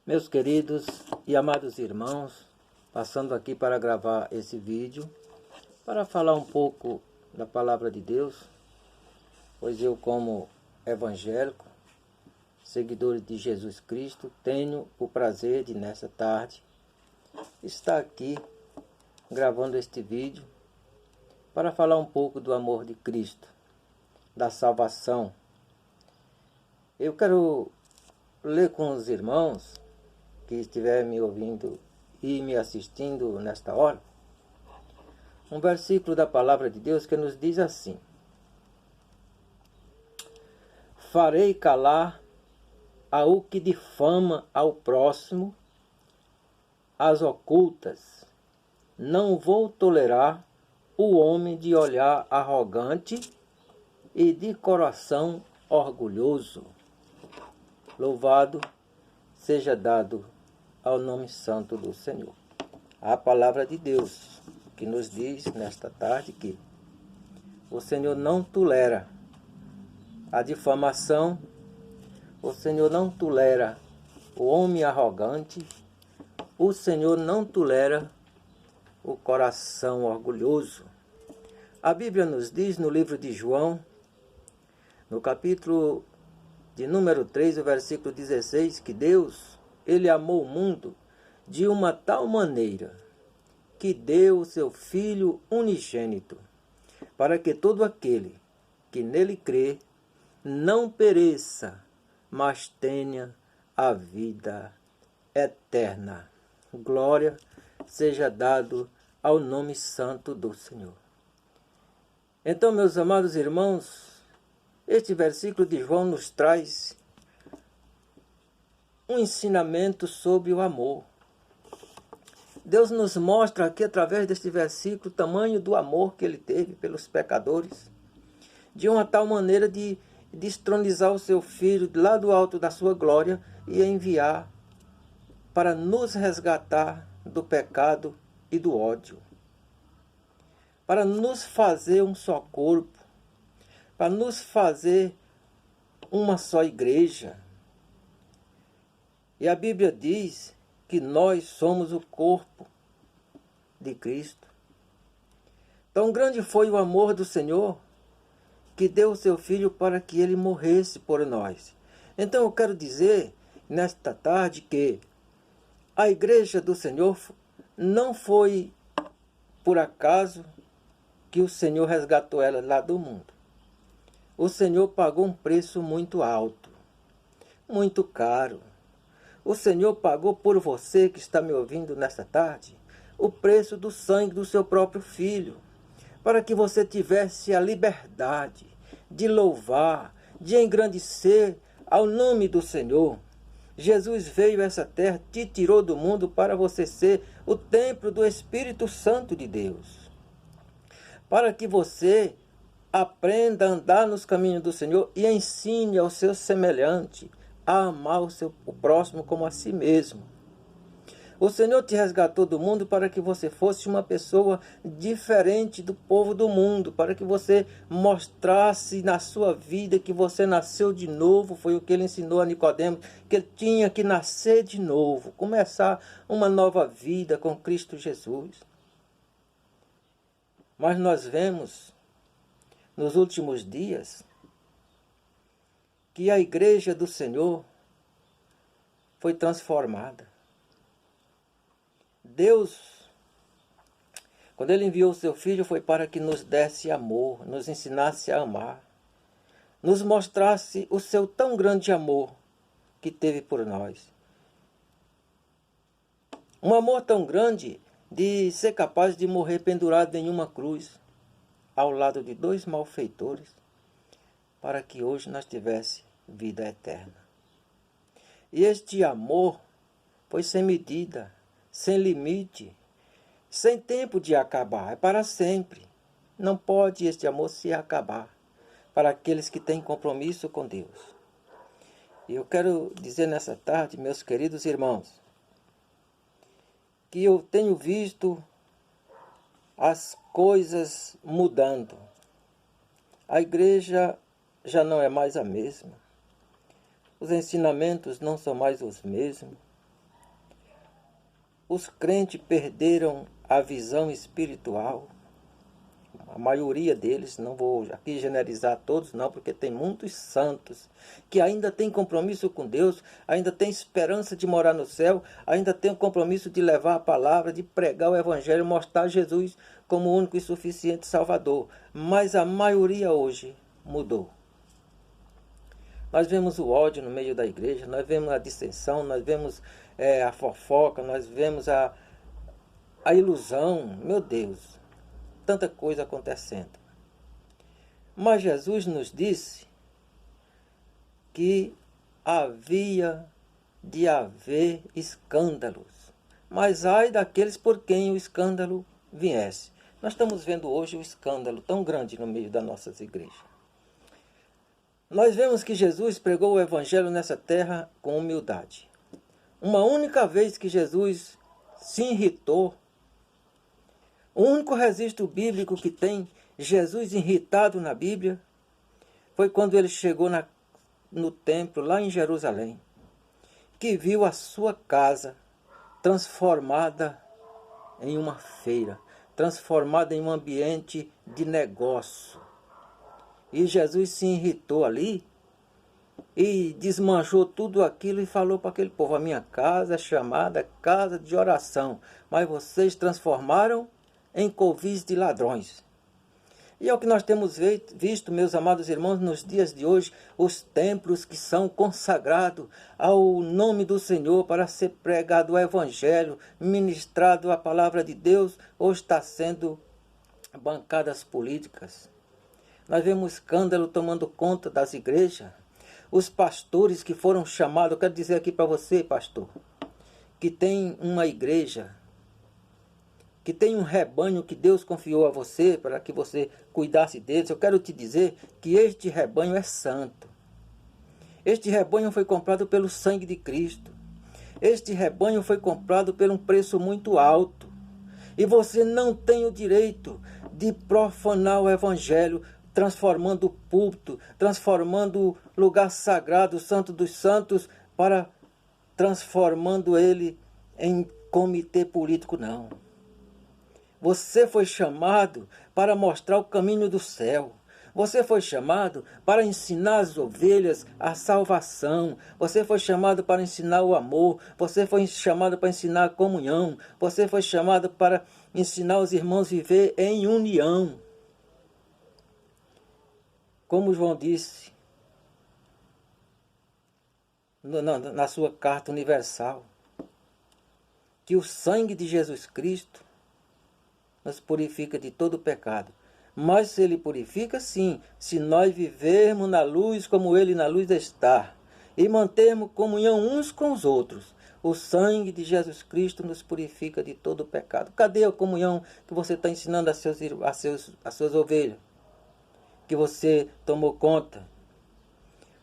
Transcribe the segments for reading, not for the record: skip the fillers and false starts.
Meus queridos e amados irmãos, passando aqui para gravar esse vídeo, para falar um pouco da Palavra de Deus, pois eu, como evangélico, seguidor de Jesus Cristo, tenho o prazer de, nessa tarde, estar aqui gravando este vídeo para falar um pouco do amor de Cristo, da salvação. Eu quero ler com os irmãos que estiver me ouvindo e me assistindo nesta hora, um versículo da palavra de Deus que nos diz assim: farei calar ao que difama ao próximo as ocultas, não vou tolerar o homem de olhar arrogante e de coração orgulhoso. Louvado seja dado ao nome santo do Senhor. A palavra de Deus que nos diz nesta tarde que o Senhor não tolera a difamação, o Senhor não tolera o homem arrogante, o Senhor não tolera o coração orgulhoso. A Bíblia nos diz no livro de João, no capítulo de número 3, o versículo 16, que Deus, Ele amou o mundo de uma tal maneira que deu o seu Filho unigênito, para que todo aquele que nele crê não pereça, mas tenha a vida eterna. Glória seja dado ao nome santo do Senhor. Então, meus amados irmãos, este versículo de João nos traz um ensinamento sobre o amor. Deus nos mostra aqui, através deste versículo, o tamanho do amor que Ele teve pelos pecadores, de uma tal maneira de destronizar o seu Filho lá do alto da sua glória e enviar para nos resgatar do pecado e do ódio, para nos fazer um só corpo, para nos fazer uma só igreja. E a Bíblia diz que nós somos o corpo de Cristo. Tão grande foi o amor do Senhor que deu o seu Filho para que ele morresse por nós. Então eu quero dizer nesta tarde que a igreja do Senhor não foi por acaso que o Senhor resgatou ela lá do mundo. O Senhor pagou um preço muito alto, muito caro. O Senhor pagou por você que está me ouvindo nesta tarde o preço do sangue do seu próprio Filho, para que você tivesse a liberdade de louvar, de engrandecer ao nome do Senhor. Jesus veio a essa terra, te tirou do mundo para você ser o templo do Espírito Santo de Deus, para que você aprenda a andar nos caminhos do Senhor e ensine ao seu semelhante a amar o próximo como a si mesmo. O Senhor te resgatou do mundo para que você fosse uma pessoa diferente do povo do mundo, para que você mostrasse na sua vida que você nasceu de novo. Foi o que ele ensinou a Nicodemo, que ele tinha que nascer de novo, começar uma nova vida com Cristo Jesus. Mas nós vemos nos últimos dias que a igreja do Senhor foi transformada. Deus, quando Ele enviou o seu Filho, foi para que nos desse amor, nos ensinasse a amar, nos mostrasse o seu tão grande amor que teve por nós. Um amor tão grande de ser capaz de morrer pendurado em uma cruz, ao lado de dois malfeitores, para que hoje nós tivéssemos vida eterna. E este amor foi sem medida, sem limite, sem tempo de acabar, é para sempre. Não pode este amor se acabar para aqueles que têm compromisso com Deus. E eu quero dizer nessa tarde, meus queridos irmãos, que eu tenho visto as coisas mudando. A igreja já não é mais a mesma. Os ensinamentos não são mais os mesmos. os crentes perderam a visão espiritual. A maioria deles, não vou aqui generalizar todos não, porque tem muitos santos que ainda têm compromisso com Deus, ainda têm esperança de morar no céu, ainda têm o compromisso de levar a palavra, de pregar o evangelho, mostrar Jesus como o único e suficiente Salvador. Mas a maioria hoje mudou. Nós vemos o ódio no meio da igreja, nós vemos a dissensão, nós vemos a fofoca, nós vemos a ilusão, meu Deus. Tanta coisa acontecendo. Mas Jesus nos disse que havia de haver escândalos. Mas ai daqueles por quem o escândalo viesse. Nós estamos vendo hoje um escândalo tão grande no meio das nossas igrejas. Nós vemos que Jesus pregou o evangelho nessa terra com humildade. Uma única vez que Jesus se irritou, o único registro bíblico que tem Jesus irritado na Bíblia foi quando ele chegou no templo, lá em Jerusalém, que viu a sua casa transformada em uma feira, transformada em um ambiente de negócio. E Jesus se irritou ali e desmanchou tudo aquilo e falou para aquele povo: a minha casa é chamada casa de oração, mas vocês transformaram em covis de ladrões. E é o que nós temos visto, meus amados irmãos, nos dias de hoje, os templos que são consagrados ao nome do Senhor para ser pregado o evangelho, ministrado a palavra de Deus, hoje está sendo bancadas políticas. Nós vemos escândalo tomando conta das igrejas. Os pastores que foram chamados, eu quero dizer aqui para você, pastor, que tem uma igreja, que tem um rebanho que Deus confiou a você para que você cuidasse deles. Eu quero te dizer que este rebanho é santo. Este rebanho foi comprado pelo sangue de Cristo. Este rebanho foi comprado por um preço muito alto. E você não tem o direito de profanar o evangelho, transformando o púlpito, transformando o lugar sagrado, o santo dos santos, transformando ele em comitê político, não. Você foi chamado para mostrar o caminho do céu. Você foi chamado para ensinar as ovelhas a salvação. Você foi chamado para ensinar o amor. Você foi chamado para ensinar a comunhão. Você foi chamado para ensinar os irmãos a viver em união. Como João disse na sua carta universal, que o sangue de Jesus Cristo nos purifica de todo pecado. Mas ele purifica sim, se nós vivermos na luz como ele na luz está, e mantermos comunhão uns com os outros. O sangue de Jesus Cristo nos purifica de todo pecado. Cadê a comunhão que você está ensinando às suas ovelhas? Que você tomou conta?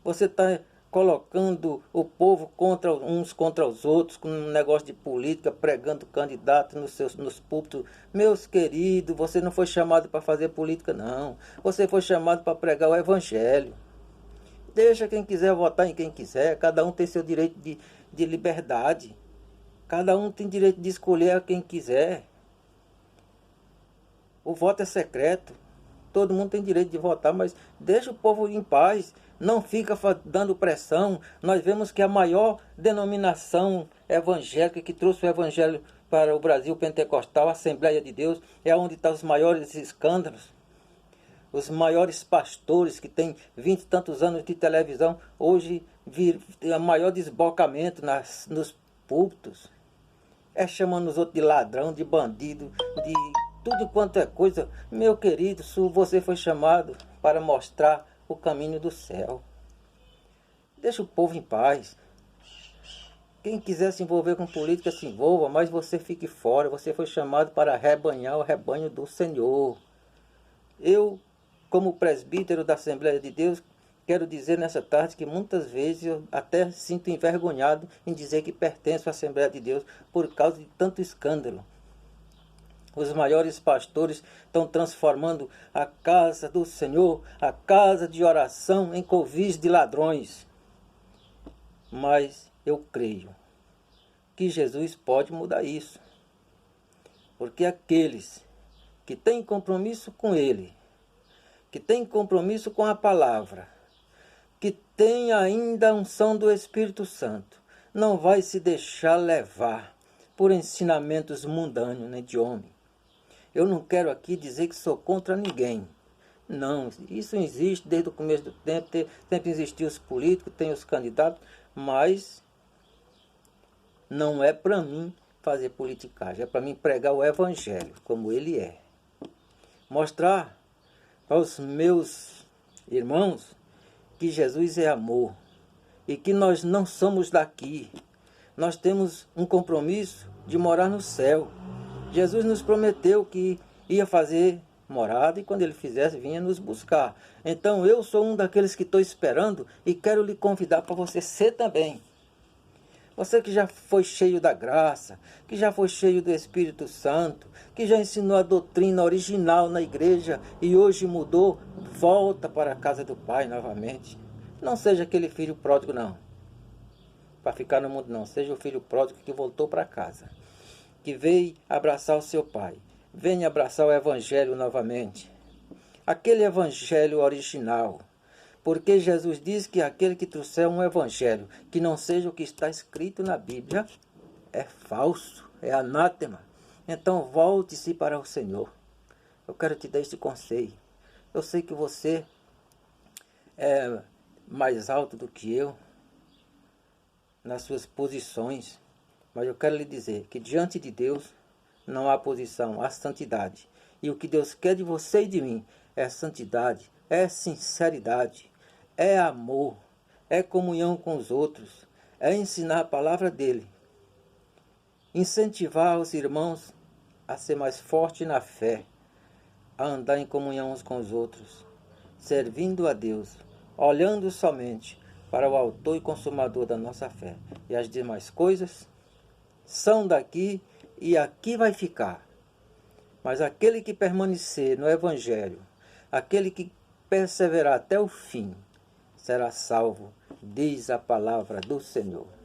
Você está colocando o povo uns contra os outros, com um negócio de política, pregando candidato nos púlpitos. Meus queridos, você não foi chamado para fazer política, não. Você foi chamado para pregar o evangelho. Deixa quem quiser votar em quem quiser. Cada um tem seu direito de liberdade. Cada um tem direito de escolher a quem quiser. O voto é secreto. Todo mundo tem direito de votar, mas deixa o povo em paz. Não fica dando pressão. Nós vemos que a maior denominação evangélica que trouxe o evangelho para o Brasil pentecostal, a Assembleia de Deus, é onde estão os maiores escândalos. Os maiores pastores que têm 20 e tantos anos de televisão, hoje tem o maior desbocamento nos púlpitos. É chamando os outros de ladrão, de bandido, de tudo quanto é coisa. Meu querido, você foi chamado para mostrar o caminho do céu. Deixa o povo em paz. Quem quiser se envolver com política, se envolva, mas você fique fora. Você foi chamado para rebanhar o rebanho do Senhor. Eu, como presbítero da Assembleia de Deus, quero dizer nessa tarde que muitas vezes eu até sinto envergonhado em dizer que pertenço à Assembleia de Deus por causa de tanto escândalo. Os maiores pastores estão transformando a casa do Senhor, a casa de oração, em covis de ladrões. Mas eu creio que Jesus pode mudar isso. Porque aqueles que têm compromisso com Ele, que têm compromisso com a palavra, que têm ainda a unção do Espírito Santo, não vai se deixar levar por ensinamentos mundanos, nem de homem. Eu não quero aqui dizer que sou contra ninguém. Não, isso existe desde o começo do tempo, sempre existiu os políticos, tem os candidatos, mas não é para mim fazer politicagem, é para mim pregar o Evangelho, como ele é. Mostrar para os meus irmãos que Jesus é amor e que nós não somos daqui. Nós temos um compromisso de morar no céu. Jesus nos prometeu que ia fazer morada e quando ele fizesse vinha nos buscar. Então eu sou um daqueles que estou esperando e quero lhe convidar para você ser também. Você que já foi cheio da graça, que já foi cheio do Espírito Santo, que já ensinou a doutrina original na igreja e hoje mudou, volta para a casa do Pai novamente. Não seja aquele filho pródigo não, para ficar no mundo não. Seja o filho pródigo que voltou para casa, que veio abraçar o seu pai. Venha abraçar o Evangelho novamente. Aquele Evangelho original. Porque Jesus diz que aquele que trouxer um Evangelho que não seja o que está escrito na Bíblia é falso, é anátema. Então volte-se para o Senhor. Eu quero te dar este conselho. Eu sei que você é mais alto do que eu nas suas posições, mas eu quero lhe dizer que diante de Deus não há posição, há santidade. E o que Deus quer de você e de mim é santidade, é sinceridade, é amor, é comunhão com os outros, é ensinar a palavra dele, incentivar os irmãos a ser mais forte na fé, a andar em comunhão uns com os outros, servindo a Deus, olhando somente para o autor e consumador da nossa fé. E as demais coisas são daqui e aqui vai ficar. Mas aquele que permanecer no Evangelho, aquele que perseverar até o fim, será salvo, diz a palavra do Senhor.